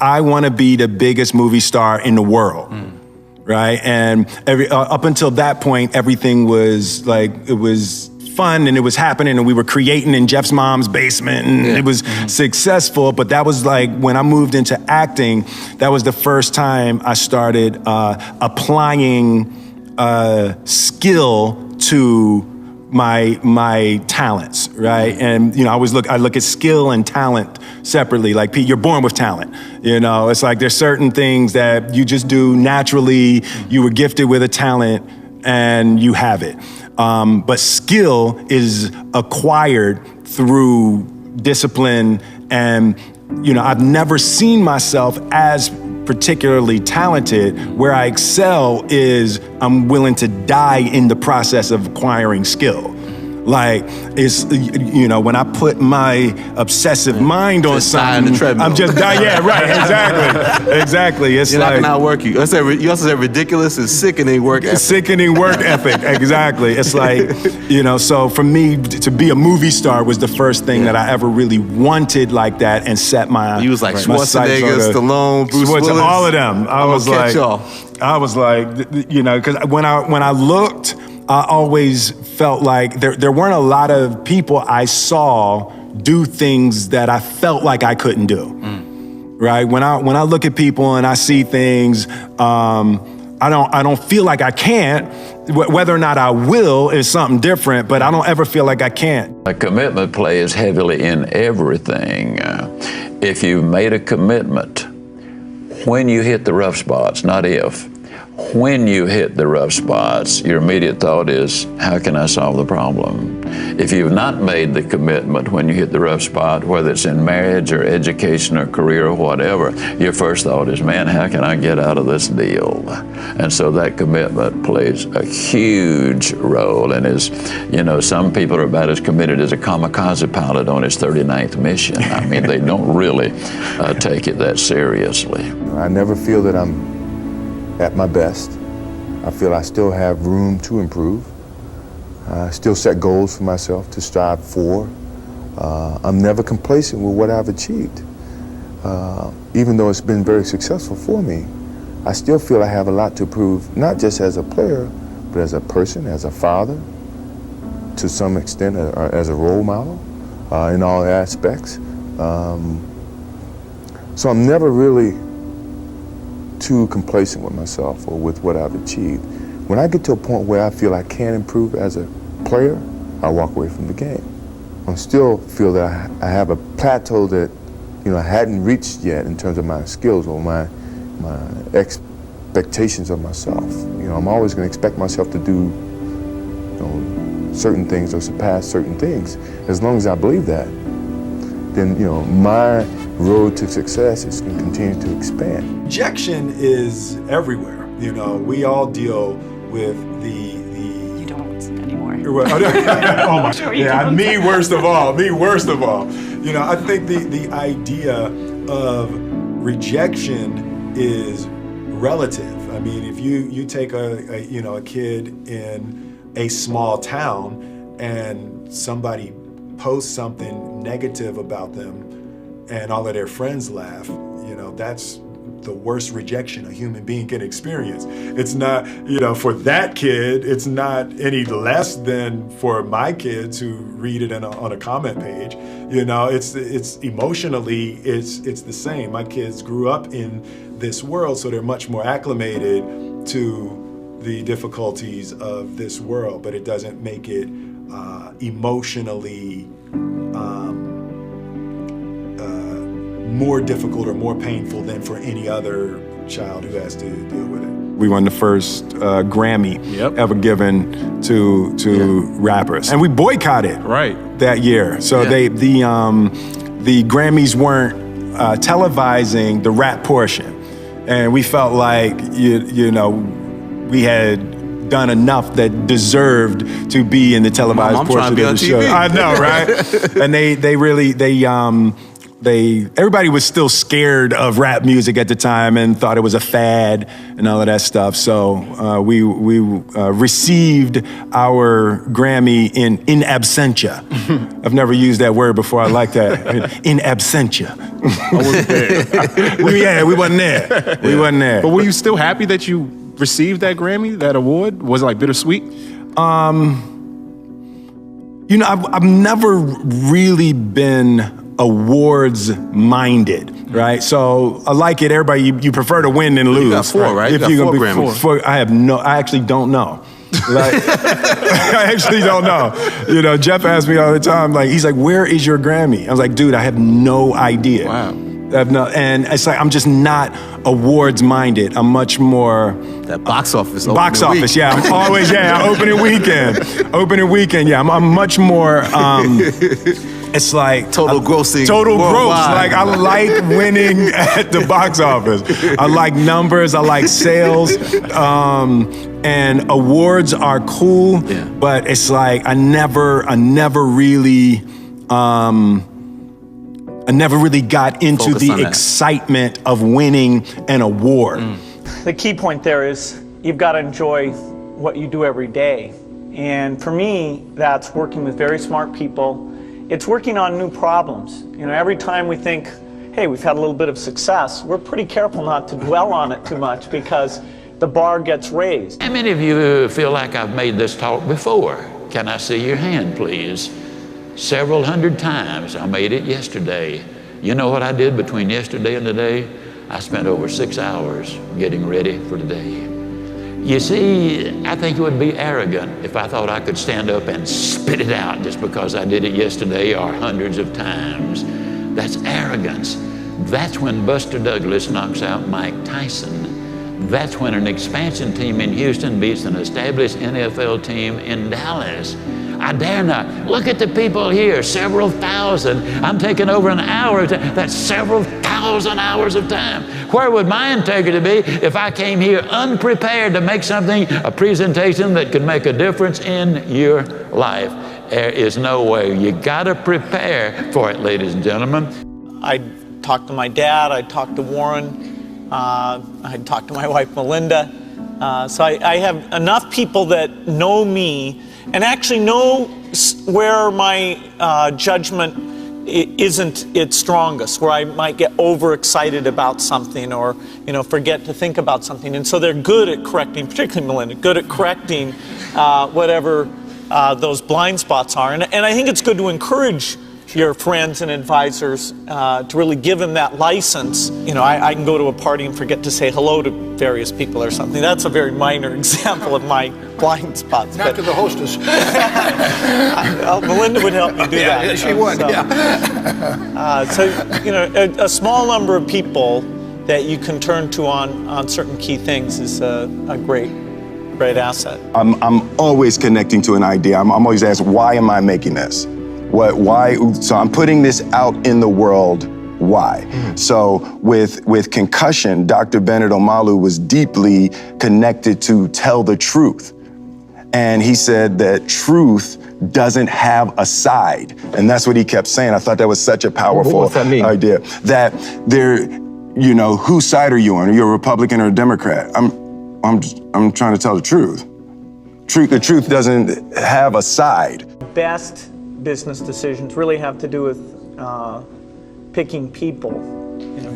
I want to be the biggest movie star in the world. Right? And up until that point, everything was like, it was fun and it was happening and we were creating in Jeff's mom's basement and it was successful. But that was like, when I moved into acting, that was the first time I started applying skill to my talents, right? And I look at skill and talent separately. Like, Pete, you're born with talent. It's like there's certain things that you just do naturally. You were gifted with a talent and you have it. But skill is acquired through discipline, and I've never seen myself as particularly talented. Where I excel is I'm willing to die in the process of acquiring skill. Like, it's, when I put my obsessive mind on something, I'm just dying. Yeah, right, exactly. It's You're like, not gonna outwork you. You also said ridiculous and sickening work ethic. Sickening work ethic, exactly. It's like, so for me, to be a movie star was the first thing that I ever really wanted like that, and set my... You was like Schwarzenegger, Stallone, Bruce Willis. All of them. I was like, because when I looked, I always felt like there weren't a lot of people I saw do things that I felt like I couldn't do. Right? When I look at people and I see things, I don't feel like I can't. Whether or not I will is something different, but I don't ever feel like I can't. A commitment plays heavily in everything. If you've made a commitment, when you hit the rough spots, not if, when you hit the rough spots, your immediate thought is, how can I solve the problem? If you've not made the commitment when you hit the rough spot, whether it's in marriage or education or career or whatever, your first thought is, man, how can I get out of this deal? And so that commitment plays a huge role, and is, some people are about as committed as a kamikaze pilot on his 39th mission. I mean, they don't really take it that seriously. I never feel that I'm at my best. I feel I still have room to improve. I still set goals for myself to strive for. I'm never complacent with what I've achieved. Even though it's been very successful for me, I still feel I have a lot to prove, not just as a player, but as a person, as a father, to some extent, as a role model, in all aspects. So I'm never really too complacent with myself or with what I've achieved. When I get to a point where I feel I can improve as a player, I walk away from the game. I still feel that I have a plateau that I hadn't reached yet in terms of my skills or my expectations of myself. I'm always going to expect myself to do certain things or surpass certain things. As long as I believe that, then my road to success is going to continue to expand. Rejection is everywhere. We all deal with the You don't anymore. Oh my! Sure you Yeah, don't. me worst of all. I think the idea of rejection is relative. I mean, if you take a kid in a small town and somebody posts something negative about them, and all of their friends laugh, that's the worst rejection a human being can experience. It's not, for that kid, it's not any less than for my kids who read it on a comment page. It's emotionally, it's the same. My kids grew up in this world, so they're much more acclimated to the difficulties of this world, but it doesn't make it emotionally more difficult or more painful than for any other child who has to deal with it. We won the first Grammy ever given to rappers, and we boycotted that year. So the Grammys weren't televising the rap portion, and we felt like we had done enough that deserved to be in the televised portion of the show. I know, right? And everybody was still scared of rap music at the time and thought it was a fad and all of that stuff. So we received our Grammy in absentia. I've never used that word before. I like that. In absentia. I wasn't there. we wasn't there. We wasn't there. But were you still happy that you received that Grammy, that award? Was it like bittersweet? You know, I've never really been awards minded, right? So I like it. Everybody, you prefer to win than lose. You got 4, right? If You got you're 4 gonna be Grammys. I actually don't know. Like, I actually don't know. You know, Jeff asks me all the time, like, he's like, where is your Grammy? I was like, dude, I have no idea. Wow. And it's like, I'm just not awards minded. I'm much more That box office. box opening office. week. Yeah, I'm always, opening weekend. Yeah, I'm much more, it's like Total grossing Total gross. worldwide. Like, I like winning at the box office. I like numbers. I like sales. And awards are cool, but it's like I never really got into Focus on the that. excitement of winning an award. The key point there is you've got to enjoy what you do every day. And for me, that's working with very smart people. It's working on new problems. You know, every time we think, hey, we've had a little bit of success, we're pretty careful not to dwell on it too much because the bar gets raised. How many of you feel like I've made this talk before? Can I see your hand, please? Several hundred times. I made it yesterday. You know what I did between yesterday and today? I spent over 6 hours getting ready for today. You see, I think it would be arrogant if I thought I could stand up and spit it out just because I did it yesterday or hundreds of times. That's arrogance. That's when Buster Douglas knocks out Mike Tyson. That's when an expansion team in Houston beats an established NFL team in Dallas. I dare not. Look at the people here, several thousand. I'm taking over an hour. That's several thousand hours of time. Where would my integrity be if I came here unprepared to make something, a presentation that could make a difference in your life? There is no way. You gotta prepare for it, ladies and gentlemen. I talked to my dad, I talked to Warren, I talked to my wife Melinda. So I have enough people that know me and actually know where my judgment isn't its strongest, where I might get overexcited about something or, you know, forget to think about something. And so they're good at correcting, particularly Melinda, good at correcting whatever those blind spots are. And I think it's good to encourage your friends and advisors to really give them that license. You know, I can go to a party and forget to say hello to various people or something. That's a very minor example of my blind spots. Not to the hostess. Melinda would help me do that. Yeah, she would, So, you know, a small number of people that you can turn to on certain key things is a great asset. I'm always connecting to an idea. I'm always asked, why am I making this? Why? So I'm putting this out in the world. Why? So with concussion, Dr. Bennett Omalu was deeply connected to tell the truth. And he said that truth doesn't have a side. And that's what he kept saying. I thought that was such a powerful idea. That there, you know, whose side are you on? Are you a Republican or a Democrat? I'm trying to tell the truth. The truth doesn't have a side. Best business decisions really have to do with picking people. You know,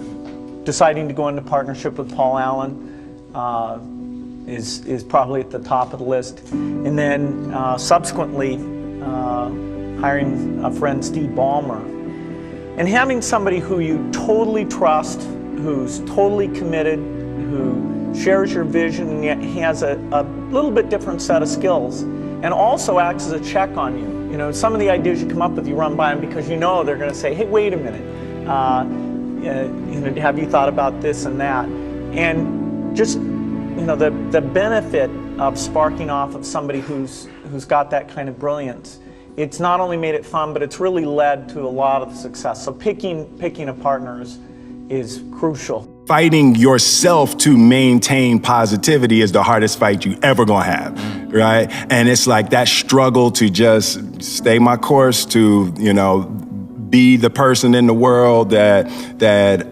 deciding to go into partnership with Paul Allen is probably at the top of the list, and then subsequently hiring a friend, Steve Ballmer, and having somebody who you totally trust, who's totally committed, who shares your vision and yet has a little bit different set of skills, and also acts as a check on you. You know, some of the ideas you come up with, you run by them because you know they're going to say, hey, wait a minute, you know, have you thought about this and that? And just, you know, the benefit of sparking off of somebody who's got that kind of brilliance, it's not only made it fun, but it's really led to a lot of success. So picking a partner is crucial. Fighting yourself to maintain positivity is the hardest fight you ever gonna have, right? And it's like that struggle to just stay my course, to, you know, be the person in the world that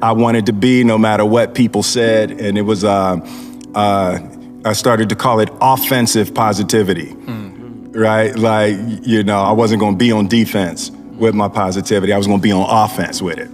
I wanted to be, no matter what people said. And it was, I started to call it offensive positivity, right? Like, you know, I wasn't gonna be on defense with my positivity. I was gonna be on offense with it.